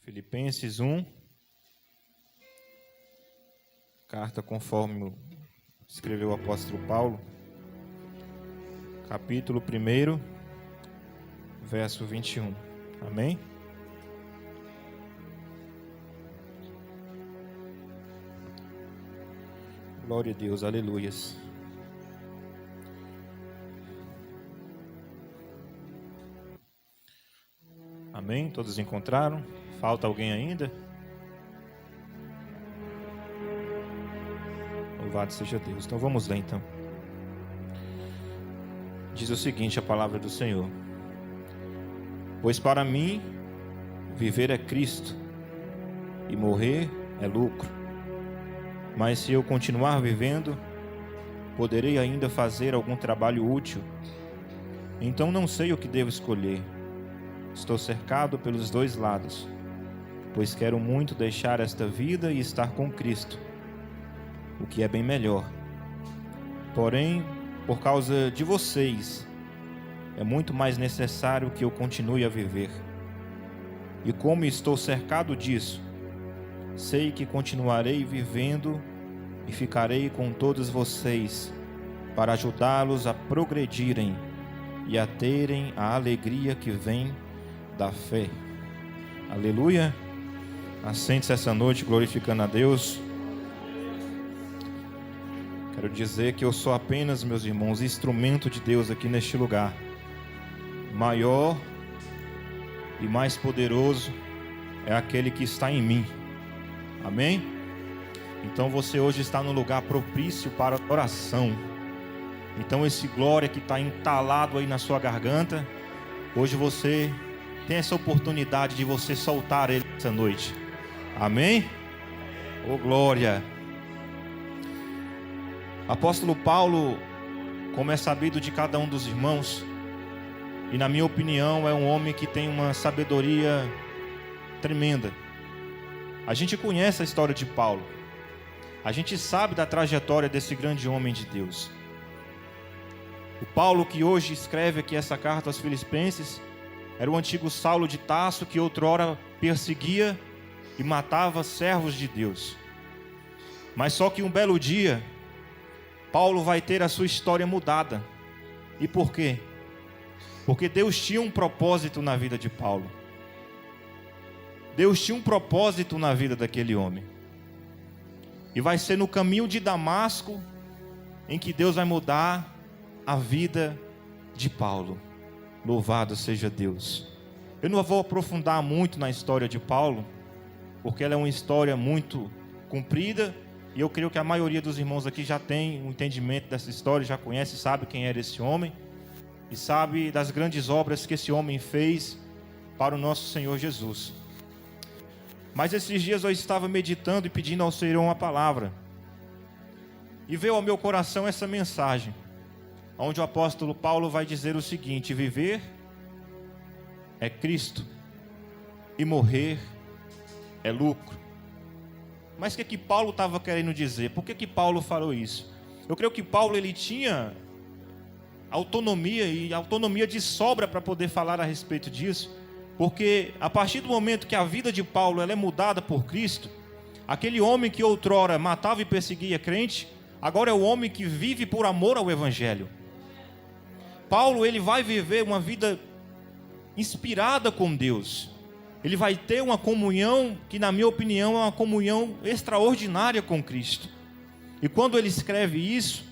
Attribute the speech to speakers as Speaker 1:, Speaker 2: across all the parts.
Speaker 1: Filipenses 1, carta conforme escreveu o apóstolo Paulo, capítulo 1, verso 21. Amém? Glória a Deus, aleluias. Amém? Todos encontraram? Falta alguém ainda? Louvado seja Deus. Então vamos ler então. Diz o seguinte a palavra do Senhor: Pois para mim viver é Cristo e morrer é lucro. Mas se eu continuar vivendo, poderei ainda fazer algum trabalho útil. Então não sei o que devo escolher. Estou cercado pelos dois lados, pois quero muito deixar esta vida e estar com Cristo, o que é bem melhor. Porém, por causa de vocês, é muito mais necessário que eu continue a viver. E como estou cercado disso, sei que continuarei vivendo e ficarei com todos vocês para ajudá-los a progredirem e a terem a alegria que vem da fé. Aleluia. Assente-se essa noite glorificando a Deus. Quero dizer que eu sou apenas, meus irmãos, instrumento de Deus aqui neste lugar. Maior e mais poderoso é aquele que está em mim. Amém? Então você hoje está no lugar propício para a oração. Então esse glória que está entalado aí na sua garganta, hoje você tem essa oportunidade de você soltar ele essa noite. Amém? Oh glória! Apóstolo Paulo, como é sabido de cada um dos irmãos, e na minha opinião é um homem que tem uma sabedoria tremenda. A gente conhece a história de Paulo. A gente sabe da trajetória desse grande homem de Deus. O Paulo que hoje escreve aqui essa carta aos Filipenses era o antigo Saulo de Tarso, que outrora perseguia e matava servos de Deus. Mas só que um belo dia, Paulo vai ter a sua história mudada. E por quê? Porque Deus tinha um propósito na vida de Paulo. Deus tinha um propósito na vida daquele homem. E vai ser no caminho de Damasco em que Deus vai mudar a vida de Paulo. Louvado seja Deus. Eu não vou aprofundar muito na história de Paulo, porque ela é uma história muito comprida, e eu creio que a maioria dos irmãos aqui já tem um entendimento dessa história, já conhece, sabe quem era esse homem, e sabe das grandes obras que esse homem fez para o nosso Senhor Jesus. Mas esses dias eu estava meditando e pedindo ao Senhor uma palavra, e veio ao meu coração essa mensagem, onde o apóstolo Paulo vai dizer o seguinte: viver é Cristo e morrer é lucro. Mas o que Paulo estava querendo dizer? Por que Paulo falou isso? Eu creio que Paulo ele tinha autonomia, e autonomia de sobra para poder falar a respeito disso, porque a partir do momento que a vida de Paulo ela é mudada por Cristo, aquele homem que outrora matava e perseguia crente, agora é o homem que vive por amor ao Evangelho. Paulo ele vai viver uma vida inspirada com Deus. Ele vai ter uma comunhão que, na minha opinião, é uma comunhão extraordinária com Cristo. E quando ele escreve isso,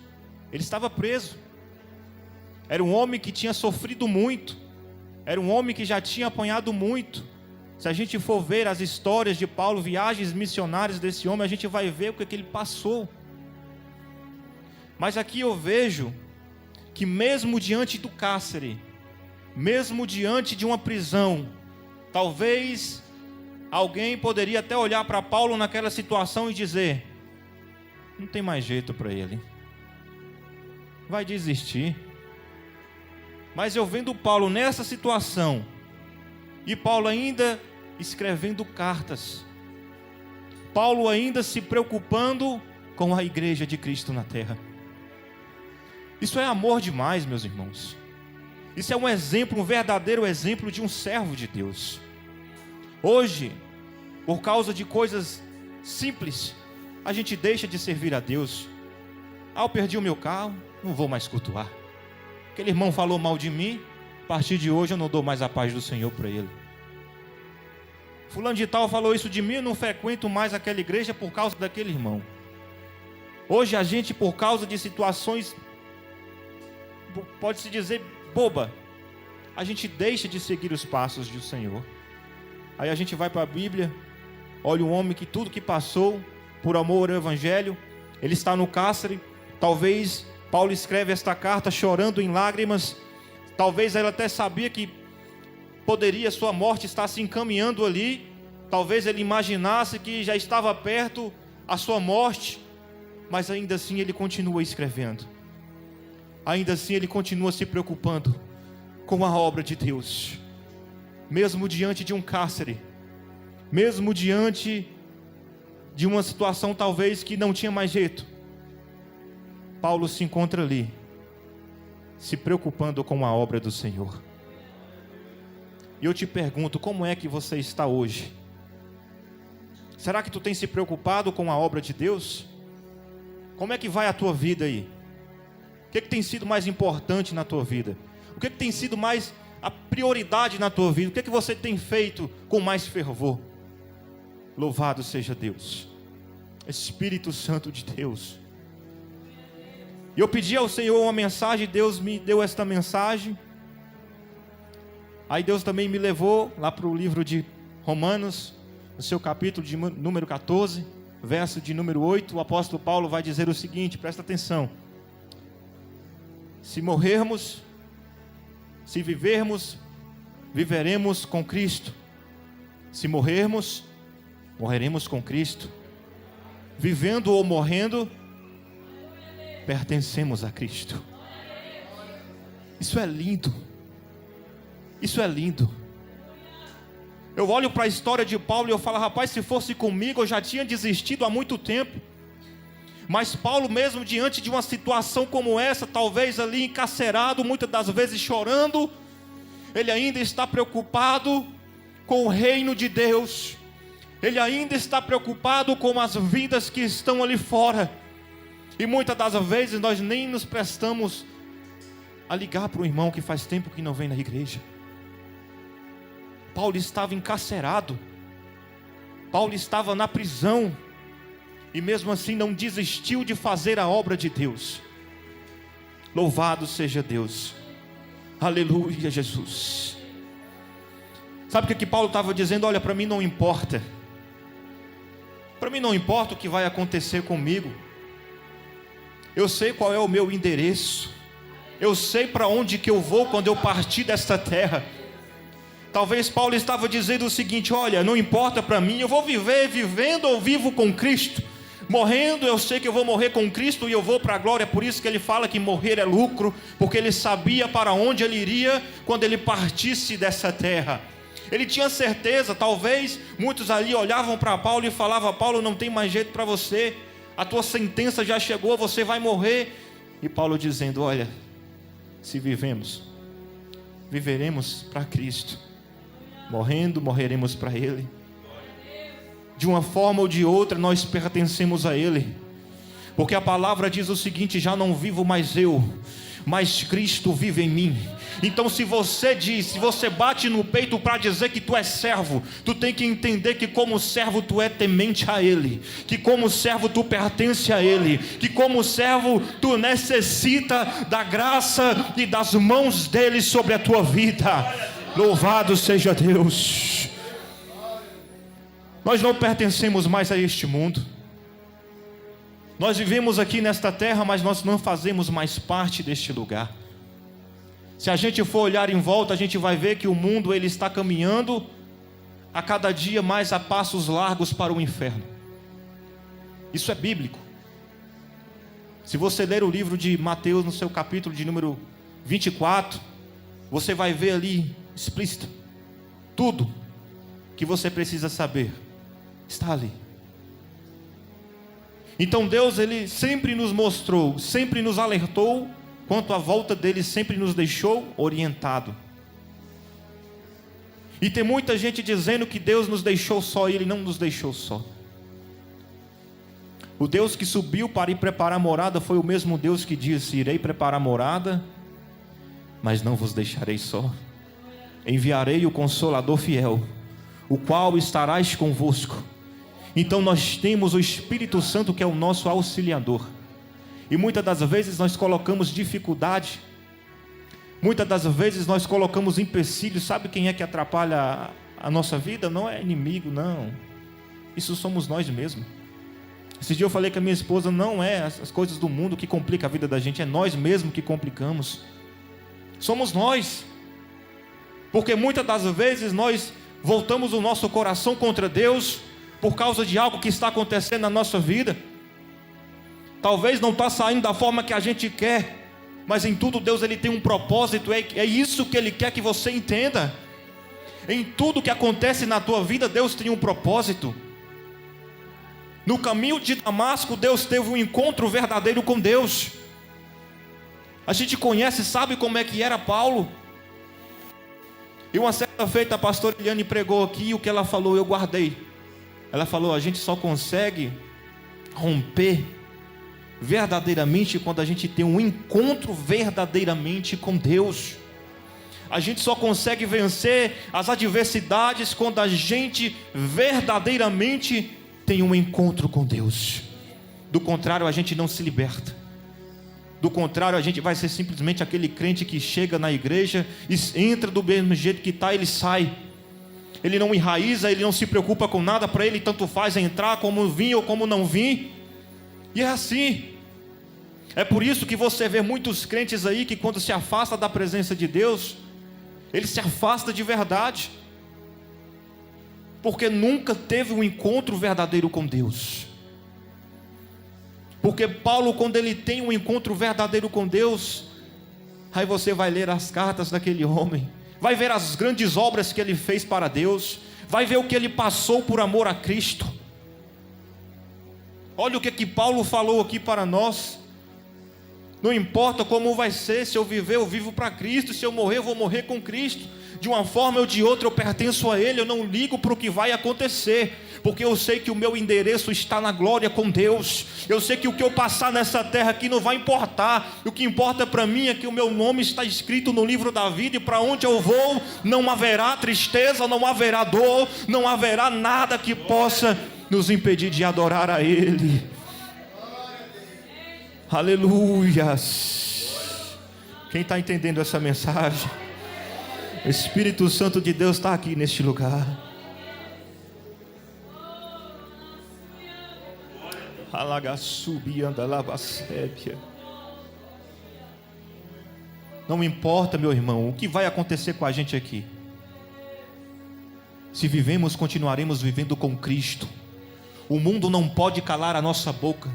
Speaker 1: ele estava preso. Era um homem que tinha sofrido muito. Era um homem que já tinha apanhado muito. Se a gente for ver as histórias de Paulo, viagens missionárias desse homem, a gente vai ver o que ele passou. Mas aqui eu vejo que mesmo diante do cárcere, mesmo diante de uma prisão, talvez alguém poderia até olhar para Paulo naquela situação e dizer: não tem mais jeito para ele, vai desistir. Mas eu vendo Paulo nessa situação, e Paulo ainda escrevendo cartas, Paulo ainda se preocupando com a igreja de Cristo na terra. Isso é amor demais, meus irmãos. Isso é um exemplo, um verdadeiro exemplo de um servo de Deus. Hoje, por causa de coisas simples, a gente deixa de servir a Deus. Eu perdi o meu carro, não vou mais cultuar. Aquele irmão falou mal de mim, a partir de hoje eu não dou mais a paz do Senhor para ele. Fulano de tal falou isso de mim, eu não frequento mais aquela igreja por causa daquele irmão. Hoje a gente, por causa de situações, pode-se dizer, boba, a gente deixa de seguir os passos do Senhor. Aí a gente vai para a Bíblia, olha um homem que tudo que passou, por amor ao Evangelho, ele está no cárcere. Talvez Paulo escreve esta carta chorando em lágrimas. Talvez ele até sabia que poderia sua morte estar se encaminhando ali. Talvez ele imaginasse que já estava perto a sua morte. Mas ainda assim ele continua escrevendo. Ainda assim ele continua se preocupando com a obra de Deus. Mesmo diante de um cárcere, mesmo diante de uma situação talvez que não tinha mais jeito, Paulo se encontra ali, se preocupando com a obra do Senhor. E eu te pergunto, como é que você está hoje? Será que tu tem se preocupado com a obra de Deus? Como é que vai a tua vida aí? O que tem sido mais importante na tua vida? O que tem sido mais a prioridade na tua vida? O que você tem feito com mais fervor? Louvado seja Deus, Espírito Santo de Deus. E eu pedi ao Senhor uma mensagem, Deus me deu esta mensagem. Aí Deus também me levou lá para o livro de Romanos, no seu capítulo de número 14, verso de número 8, o apóstolo Paulo vai dizer o seguinte, presta atenção: se morrermos, se vivermos, viveremos com Cristo. Se morrermos, morreremos com Cristo. Vivendo ou morrendo, pertencemos a Cristo. Isso é lindo. Isso é lindo. Eu olho para a história de Paulo e eu falo, rapaz, se fosse comigo eu já tinha desistido há muito tempo. Mas Paulo, mesmo diante de uma situação como essa, talvez ali encarcerado, muitas das vezes chorando, ele ainda está preocupado com o reino de Deus. Ele ainda está preocupado com as vidas que estão ali fora. E muitas das vezes nós nem nos prestamos a ligar para o irmão que faz tempo que não vem na igreja. Paulo estava encarcerado. Paulo estava na prisão. E mesmo assim não desistiu de fazer a obra de Deus. Louvado seja Deus. Aleluia, Jesus. Sabe o que Paulo estava dizendo? Olha, para mim não importa. Para mim não importa o que vai acontecer comigo. Eu sei qual é o meu endereço. Eu sei para onde que eu vou quando eu partir desta terra. Talvez Paulo estava dizendo o seguinte: olha, não importa para mim, eu vou viver vivendo ou vivo com Cristo. Morrendo, eu sei que eu vou morrer com Cristo e eu vou para a glória. Por isso que ele fala que morrer é lucro, porque ele sabia para onde ele iria quando ele partisse dessa terra. Ele tinha certeza. Talvez muitos ali olhavam para Paulo e falavam: Paulo, não tem mais jeito para você, a tua sentença já chegou, você vai morrer. E Paulo dizendo: olha, se vivemos, viveremos para Cristo. Morrendo, morreremos para Ele. De uma forma ou de outra nós pertencemos a Ele, porque a palavra diz o seguinte: já não vivo mais eu, mas Cristo vive em mim. Então se você diz, se você bate no peito para dizer que tu és servo, tu tem que entender que como servo tu é temente a Ele, que como servo tu pertence a Ele, que como servo tu necessita da graça e das mãos dEle sobre a tua vida. Louvado seja Deus. Nós não pertencemos mais a este mundo. Nós vivemos aqui nesta terra, mas nós não fazemos mais parte deste lugar. Se a gente for olhar em volta, a gente vai ver que o mundo ele está caminhando a cada dia mais a passos largos para o inferno. Isso é bíblico. Se você ler o livro de Mateus no seu capítulo de número 24, você vai ver ali explícito tudo que você precisa saber está ali. Então Deus ele sempre nos mostrou, sempre nos alertou quanto à volta dele, sempre nos deixou orientado. E tem muita gente dizendo que Deus nos deixou só, e Ele não nos deixou só. O Deus que subiu para ir preparar morada foi o mesmo Deus que disse: irei preparar morada, mas não vos deixarei só. Enviarei o Consolador fiel, o qual estarás convosco. Então nós temos o Espírito Santo, que é o nosso auxiliador. E muitas das vezes nós colocamos dificuldade, muitas das vezes nós colocamos empecilhos. Sabe quem é que atrapalha a nossa vida? Não é inimigo, não. Isso somos nós mesmos. Esse dia eu falei com a minha esposa: não é as coisas do mundo que complicam a vida da gente, é nós mesmos que complicamos. Somos nós. Porque muitas das vezes nós voltamos o nosso coração contra Deus por causa de algo que está acontecendo na nossa vida. Talvez não está saindo da forma que a gente quer, mas em tudo Deus Ele tem um propósito. É isso que Ele quer que você entenda. Em tudo que acontece na tua vida, Deus tem um propósito. No caminho de Damasco, Deus teve um encontro verdadeiro com Deus. A gente conhece, sabe como é que era Paulo. E uma certa feita a pastora Eliane pregou aqui, e o que ela falou eu guardei. Ela falou: a gente só consegue romper verdadeiramente quando a gente tem um encontro verdadeiramente com Deus. A gente só consegue vencer as adversidades quando a gente verdadeiramente tem um encontro com Deus. Do contrário, a gente não se liberta. Do contrário, a gente vai ser simplesmente aquele crente que chega na igreja e entra do mesmo jeito que está, ele sai. Ele não enraiza, ele não se preocupa com nada. Para ele tanto faz entrar como vir ou como não vir. E é assim. É por isso que você vê muitos crentes aí que quando se afasta da presença de Deus, ele se afasta de verdade, porque nunca teve um encontro verdadeiro com Deus. Porque Paulo, quando ele tem um encontro verdadeiro com Deus, aí você vai ler as cartas daquele homem, vai ver as grandes obras que ele fez para Deus, vai ver o que ele passou por amor a Cristo. Olha o que Paulo falou aqui para nós: não importa como vai ser, se eu viver eu vivo para Cristo, se eu morrer eu vou morrer com Cristo. De uma forma ou de outra eu pertenço a Ele, eu não ligo para o que vai acontecer, porque eu sei que o meu endereço está na glória com Deus. Eu sei que o que eu passar nessa terra aqui não vai importar. O que importa para mim é que o meu nome está escrito no livro da vida, e para onde eu vou não haverá tristeza, não haverá dor, não haverá nada que possa nos impedir de adorar a Ele. Aleluias. Quem está entendendo essa mensagem? O Espírito Santo de Deus está aqui neste lugar. Não importa, meu irmão, o que vai acontecer com a gente aqui. Se vivemos, continuaremos vivendo com Cristo. O mundo não pode calar a nossa boca.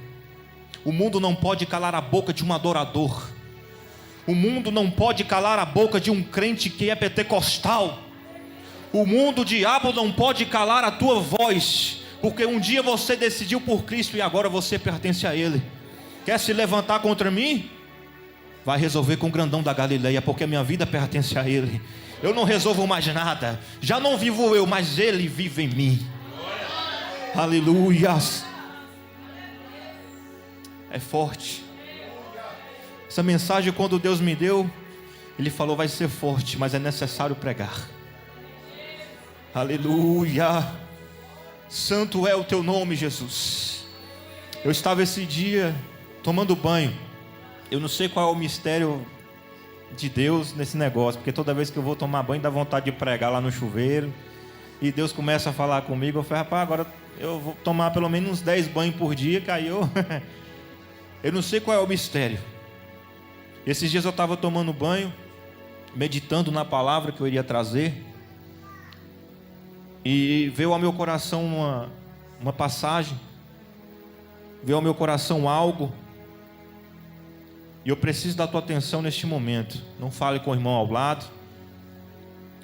Speaker 1: O mundo não pode calar a boca de um adorador. O mundo não pode calar a boca de um crente que é pentecostal. O mundo, o diabo não pode calar a tua voz, porque um dia você decidiu por Cristo e agora você pertence a Ele. Quer se levantar contra mim? Vai resolver com o grandão da Galileia, porque a minha vida pertence a Ele. Eu não resolvo mais nada. Já não vivo eu, mas Ele vive em mim. Aleluias. É forte. Essa mensagem, quando Deus me deu, Ele falou: vai ser forte, mas é necessário pregar. Aleluia. Santo é o teu nome, Jesus. Eu estava esse dia tomando banho. Eu não sei qual é o mistério de Deus nesse negócio, porque toda vez que eu vou tomar banho dá vontade de pregar lá no chuveiro, e Deus começa a falar comigo. Eu falei: rapaz, agora eu vou tomar pelo menos uns 10 banhos por dia, que aí eu não sei qual é o mistério. Esses dias eu estava tomando banho, meditando na palavra que eu iria trazer, e veio ao meu coração uma passagem, veio ao meu coração algo, e eu preciso da tua atenção neste momento. Não fale com o irmão ao lado,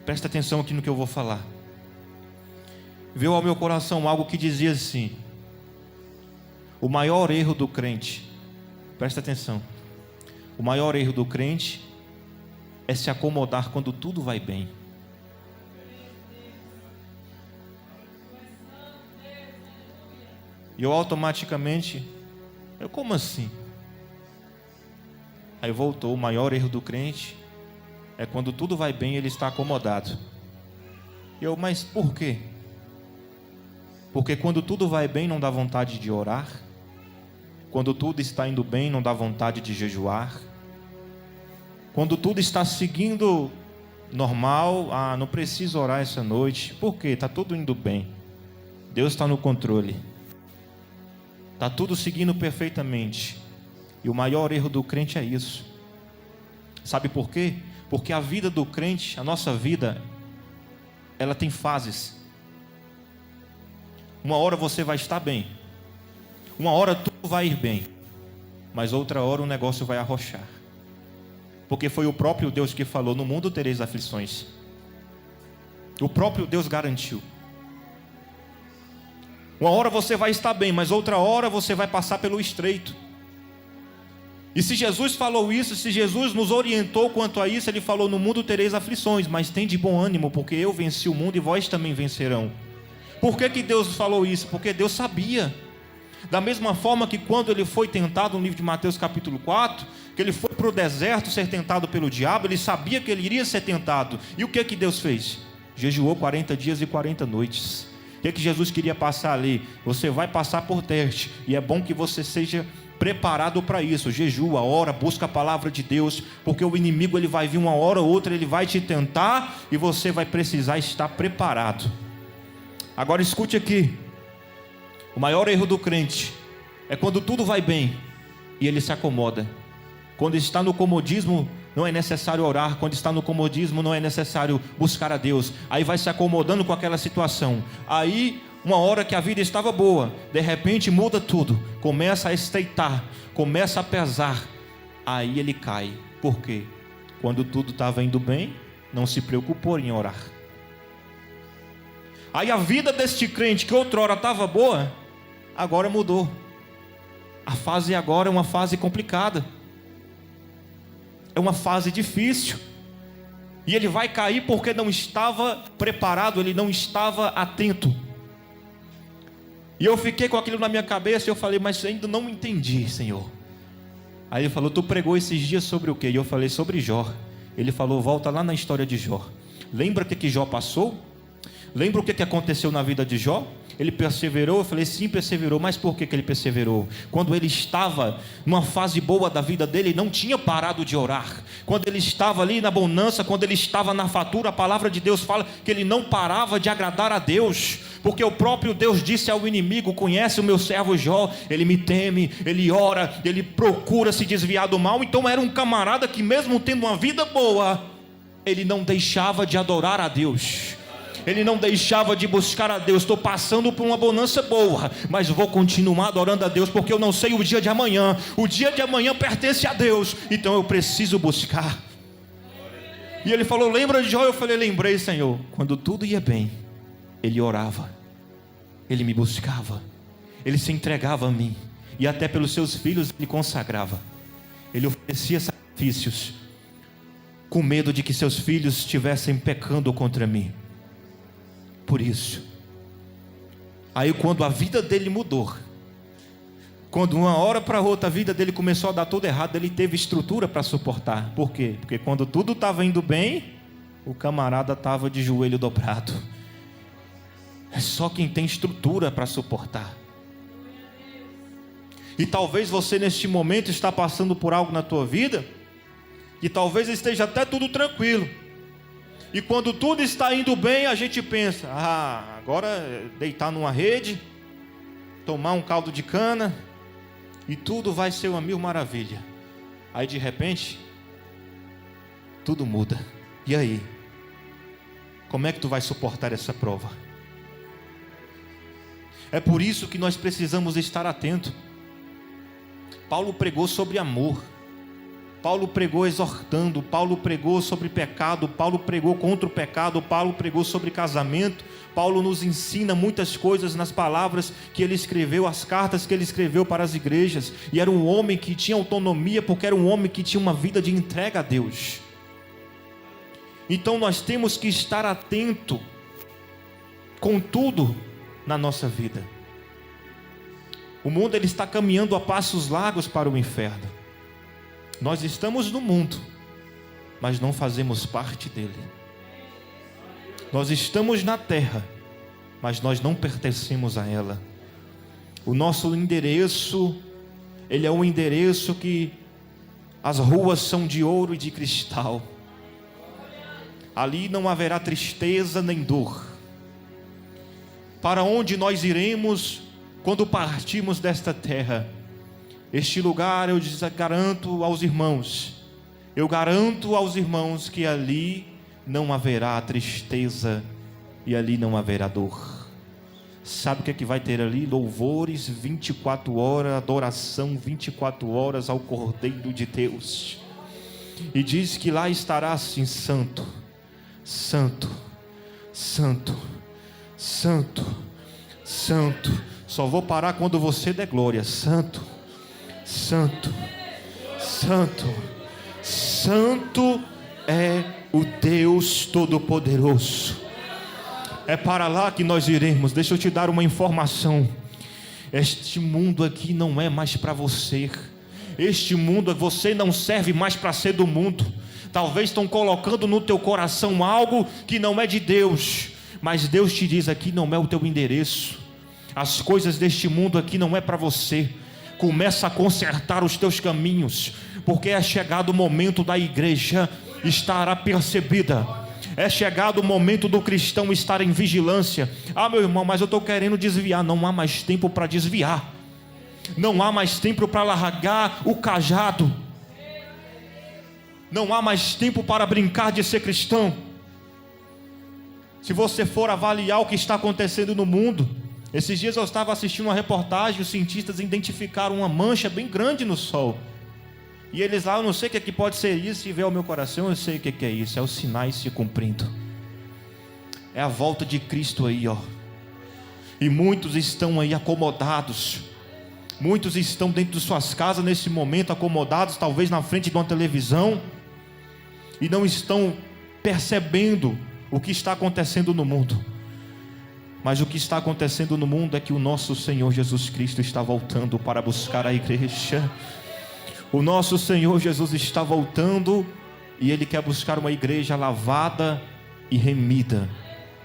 Speaker 1: presta atenção aqui no que eu vou falar. Veio ao meu coração algo que dizia assim: o maior erro do crente, presta atenção, o maior erro do crente é se acomodar quando tudo vai bem. E eu automaticamente, como assim? Aí voltou, o maior erro do crente é quando tudo vai bem ele está acomodado. Mas por quê? Porque quando tudo vai bem não dá vontade de orar. Quando tudo está indo bem não dá vontade de jejuar. Quando tudo está seguindo normal, não preciso orar essa noite. Por quê? Está tudo indo bem. Deus está no controle. Está tudo seguindo perfeitamente. E o maior erro do crente é isso. Sabe por quê? Porque a vida do crente, a nossa vida, ela tem fases. Uma hora você vai estar bem. Uma hora tudo vai ir bem. Mas outra hora o negócio vai arrochar. Porque foi o próprio Deus que falou: no mundo tereis aflições. O próprio Deus garantiu. Uma hora você vai estar bem, mas outra hora você vai passar pelo estreito. E se Jesus falou isso, se Jesus nos orientou quanto a isso, Ele falou: no mundo tereis aflições, mas tem de bom ânimo, porque eu venci o mundo e vós também vencerão. Por que Deus falou isso? Porque Deus sabia. Da mesma forma que quando Ele foi tentado no livro de Mateus capítulo 4, que Ele foi para o deserto ser tentado pelo diabo, Ele sabia que Ele iria ser tentado. E o que Deus fez? Jejuou 40 dias e 40 noites. O que Jesus queria passar ali? Você vai passar por teste, e é bom que você seja preparado para isso. Jejua, ora, busca a palavra de Deus, porque o inimigo ele vai vir uma hora ou outra, ele vai te tentar, e você vai precisar estar preparado. Agora escute aqui. O maior erro do crente é quando tudo vai bem e ele se acomoda. Quando está no comodismo, não é necessário orar. Quando está no comodismo, não é necessário buscar a Deus. Aí vai se acomodando com aquela situação. Aí, uma hora que a vida estava boa, de repente muda tudo. Começa a estreitar, começa a pesar. Aí ele cai. Por quê? Quando tudo estava indo bem, não se preocupou em orar. Aí a vida deste crente que outrora estava boa, agora mudou. A fase agora é uma fase complicada. É uma fase difícil. E ele vai cair porque não estava preparado, ele não estava atento. E eu fiquei com aquilo na minha cabeça e eu falei: mas ainda não entendi, Senhor. Aí ele falou: tu pregou esses dias sobre o quê? E eu falei: sobre Jó. Ele falou: volta lá na história de Jó. Lembra o que Jó passou? Lembra o que aconteceu na vida de Jó? Ele perseverou? Eu falei: sim, perseverou. Mas por que ele perseverou? Quando ele estava numa fase boa da vida dele, ele não tinha parado de orar. Quando ele estava ali na bonança, quando ele estava na fatura, a palavra de Deus fala que ele não parava de agradar a Deus, porque o próprio Deus disse ao inimigo: conhece o meu servo Jó, ele me teme, ele ora, ele procura se desviar do mal. Então era um camarada que mesmo tendo uma vida boa, ele não deixava de adorar a Deus. Ele não deixava de buscar a Deus. Estou passando por uma bonança boa, mas vou continuar adorando a Deus, porque eu não sei o dia de amanhã. O dia de amanhã pertence a Deus, então eu preciso buscar. E ele falou: lembra de Jó? Eu falei: lembrei, Senhor. Quando tudo ia bem, ele orava, ele me buscava, ele se entregava a mim, e até pelos seus filhos ele consagrava. Ele oferecia sacrifícios, com medo de que seus filhos estivessem pecando contra mim. Por isso, aí quando a vida dele mudou, quando uma hora para outra a vida dele começou a dar tudo errado, ele teve estrutura para suportar. Por quê? Porque quando tudo estava indo bem, o camarada estava de joelho dobrado. É só quem tem estrutura para suportar. E talvez você neste momento está passando por algo na tua vida, e talvez esteja até tudo tranquilo. E quando tudo está indo bem, a gente pensa: agora deitar numa rede, tomar um caldo de cana, e tudo vai ser uma mil maravilha. Aí de repente, tudo muda. E aí? Como é que tu vai suportar essa prova? É por isso que nós precisamos estar atentos. Paulo pregou sobre amor. Paulo pregou exortando, Paulo pregou sobre pecado, Paulo pregou contra o pecado, Paulo pregou sobre casamento. Paulo nos ensina muitas coisas nas palavras que ele escreveu, as cartas que ele escreveu para as igrejas. E era um homem que tinha autonomia, porque era um homem que tinha uma vida de entrega a Deus. Então nós temos que estar atento com tudo na nossa vida. O mundo ele está caminhando a passos largos para o inferno. Nós estamos no mundo, mas não fazemos parte dele. Nós estamos na terra, mas nós não pertencemos a ela. O nosso endereço, ele é um endereço que as ruas são de ouro e de cristal. Ali não haverá tristeza nem dor. Para onde nós iremos quando partimos desta terra? Este lugar eu garanto aos irmãos. Eu garanto aos irmãos que ali não haverá tristeza e ali não haverá dor. Sabe o que é que vai ter ali? Louvores 24 horas, adoração 24 horas ao Cordeiro de Deus. E diz que lá estará assim: santo, santo, santo, santo, santo. Só vou parar quando você der glória. Santo, santo, santo, santo é o Deus Todo-Poderoso. É para lá que nós iremos. Deixa eu te dar uma informação. Este mundo aqui não é mais para você. Este mundo, você não serve mais para ser do mundo. Talvez estão colocando no teu coração algo que não é de Deus, mas Deus te diz: aqui não é o teu endereço. As coisas deste mundo aqui não é para você. Começa a consertar os teus caminhos, porque é chegado o momento da igreja estar apercebida. É chegado o momento do cristão estar em vigilância. Ah, meu irmão, mas eu estou querendo desviar. Não há mais tempo para desviar. Não há mais tempo para largar o cajado. Não há mais tempo para brincar de ser cristão. Se você for avaliar o que está acontecendo no mundo, esses dias eu estava assistindo uma reportagem. Os cientistas identificaram uma mancha bem grande no Sol. E eles lá: eu não sei o que pode ser isso. E veio ao meu coração: eu sei o que é isso. É os sinais se cumprindo. É a volta de Cristo aí, ó. E muitos estão aí acomodados. Muitos estão dentro de suas casas nesse momento, acomodados, talvez na frente de uma televisão, e não estão percebendo o que está acontecendo no mundo. Mas o que está acontecendo no mundo é que o nosso Senhor Jesus Cristo está voltando para buscar a igreja. O nosso Senhor Jesus está voltando, e Ele quer buscar uma igreja lavada e remida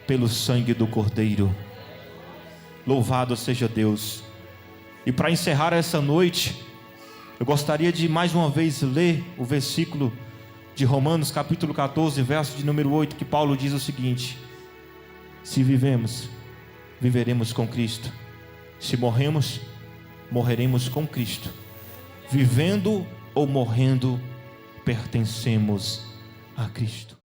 Speaker 1: pelo sangue do Cordeiro. Louvado seja Deus. E para encerrar essa noite, eu gostaria de mais uma vez ler o versículo de Romanos capítulo 14, verso de número 8, que Paulo diz o seguinte: se vivemos, viveremos com Cristo. Se morremos, morreremos com Cristo. Vivendo ou morrendo, pertencemos a Cristo.